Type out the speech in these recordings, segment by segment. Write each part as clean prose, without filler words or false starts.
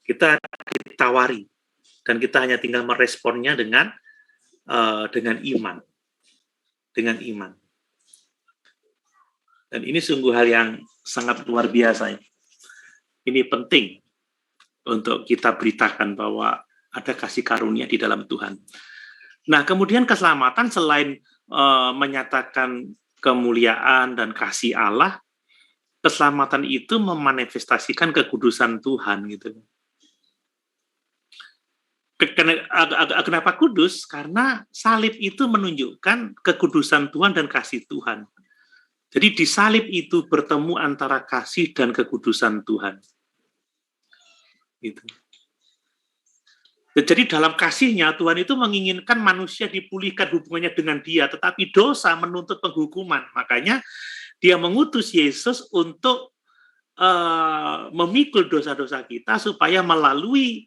Kita ditawari dan kita hanya tinggal meresponnya dengan iman, Dan ini sungguh hal yang sangat luar biasa. Ini penting untuk kita beritakan bahwa ada kasih karunia di dalam Tuhan. Nah, kemudian keselamatan selain menyatakan kemuliaan dan kasih Allah, keselamatan itu memanifestasikan kekudusan Tuhan gitu. Kenapa kudus? Karena salib itu menunjukkan kekudusan Tuhan dan kasih Tuhan. Jadi di salib itu bertemu antara kasih dan kekudusan Tuhan. Gitu. Jadi dalam kasihnya Tuhan itu menginginkan manusia dipulihkan hubungannya dengan Dia, tetapi dosa menuntut penghukuman. Makanya Dia mengutus Yesus untuk memikul dosa-dosa kita supaya melalui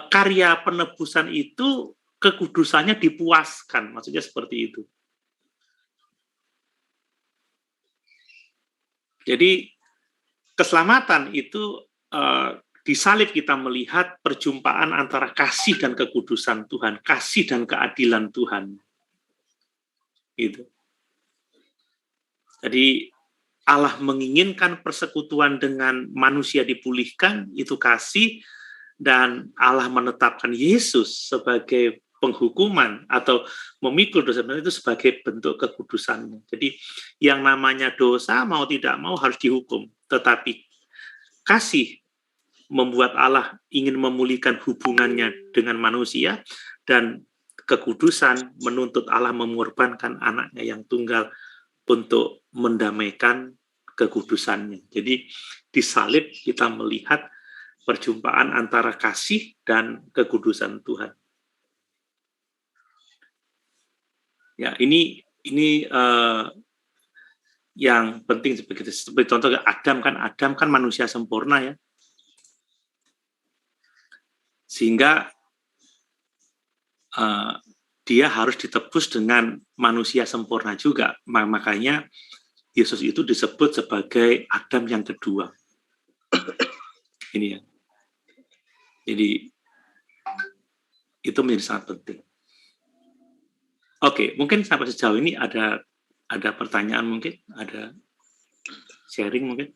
karya penebusan itu kekudusannya dipuaskan. Maksudnya seperti itu. Jadi keselamatan itu di salib kita melihat perjumpaan antara kasih dan kekudusan Tuhan, kasih dan keadilan Tuhan. Gitu. Jadi Allah menginginkan persekutuan dengan manusia dipulihkan, itu kasih, dan Allah menetapkan Yesus sebagai penghukuman atau memikul dosa itu sebagai bentuk kekudusannya. Jadi yang namanya dosa mau tidak mau harus dihukum, tetapi kasih membuat Allah ingin memulihkan hubungannya dengan manusia, dan kekudusan menuntut Allah mengorbankan anaknya yang tunggal untuk mendamaikan kekudusannya. Jadi di salib kita melihat perjumpaan antara kasih dan kekudusan Tuhan. Ya, ini yang penting seperti contoh Adam kan manusia sempurna ya. Sehingga dia harus ditebus dengan manusia sempurna juga. Makanya Yesus itu disebut sebagai Adam yang kedua. Ini ya. Jadi itu menjadi sangat penting. Oke, mungkin sampai sejauh ini ada pertanyaan mungkin, ada sharing mungkin.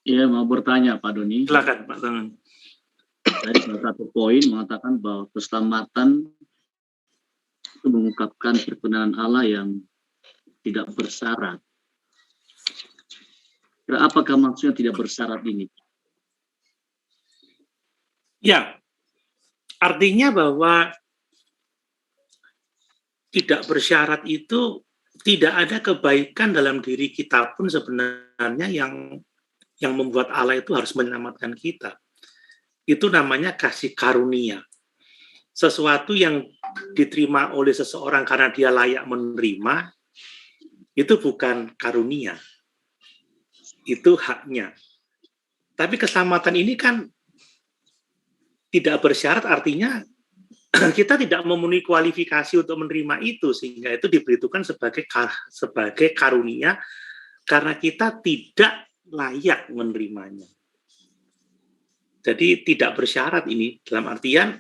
Iya, mau bertanya Pak Doni. Silakan Pak Tangan. Dari salah satu poin mengatakan bahwa keselamatan itu mengungkapkan perkenan Allah yang tidak bersyarat. Apakah maksudnya tidak bersyarat ini? Ya, artinya bahwa tidak bersyarat itu tidak ada kebaikan dalam diri kita pun sebenarnya yang membuat Allah itu harus menyelamatkan kita. Itu namanya kasih karunia. Sesuatu yang diterima oleh seseorang karena dia layak menerima, itu bukan karunia. Itu haknya. Tapi keselamatan ini kan tidak bersyarat, artinya kita tidak memenuhi kualifikasi untuk menerima itu, sehingga itu diberitakan sebagai karunia karena kita tidak layak menerimanya. Jadi tidak bersyarat ini, dalam artian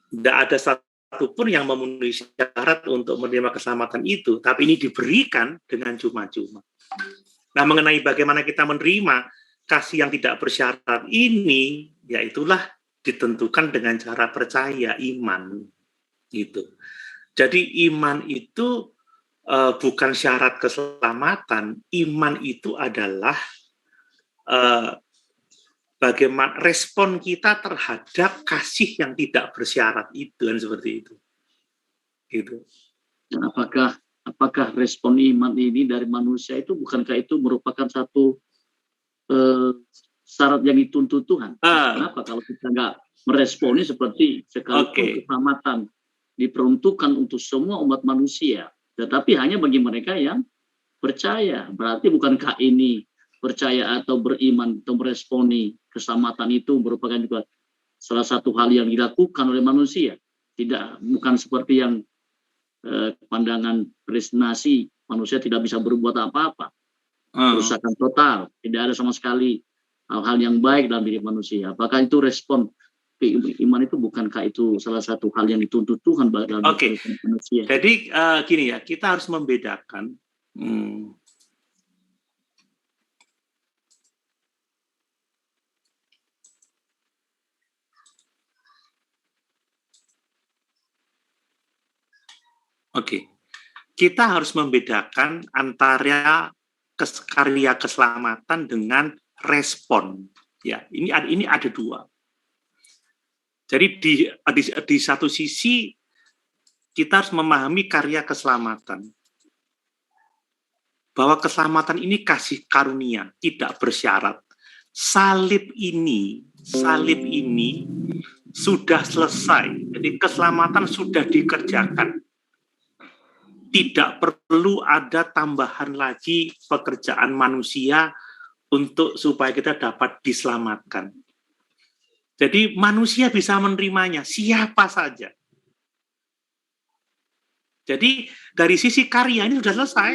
tidak ada satupun yang memenuhi syarat untuk menerima keselamatan itu, tapi ini diberikan dengan cuma-cuma. Nah, mengenai bagaimana kita menerima kasih yang tidak bersyarat ini, yaitulah ditentukan dengan cara percaya, iman. Gitu. Jadi iman itu bukan syarat keselamatan, iman itu adalah bagaimana respon kita terhadap kasih yang tidak bersyarat itu, dan seperti itu. Gitu. Dan apakah respon iman ini dari manusia itu bukankah itu merupakan satu syarat yang dituntut Tuhan? Kenapa kalau kita nggak meresponi seperti sekalipun keselamatan diperuntukkan untuk semua umat manusia, tetapi hanya bagi mereka yang percaya. Berarti bukankah ini percaya atau beriman atau meresponi keselamatan itu merupakan juga salah satu hal yang dilakukan oleh manusia? Bukan seperti yang pandangan predestinasi, manusia tidak bisa berbuat apa-apa, kerusakan total, tidak ada sama sekali hal-hal yang baik dalam diri manusia. Apakah itu respon iman itu, bukankah itu salah satu hal yang dituntut Tuhan dalam diri manusia? Jadi gini ya, kita harus membedakan. Kita harus membedakan antara karya keselamatan dengan respon. Ya, ini ada dua. Jadi di satu sisi kita harus memahami karya keselamatan. Bahwa keselamatan ini kasih karunia, tidak bersyarat. Salib ini sudah selesai. Jadi keselamatan sudah dikerjakan. Tidak perlu ada tambahan lagi pekerjaan manusia untuk supaya kita dapat diselamatkan. Jadi manusia bisa menerimanya, siapa saja. Jadi dari sisi karya ini sudah selesai.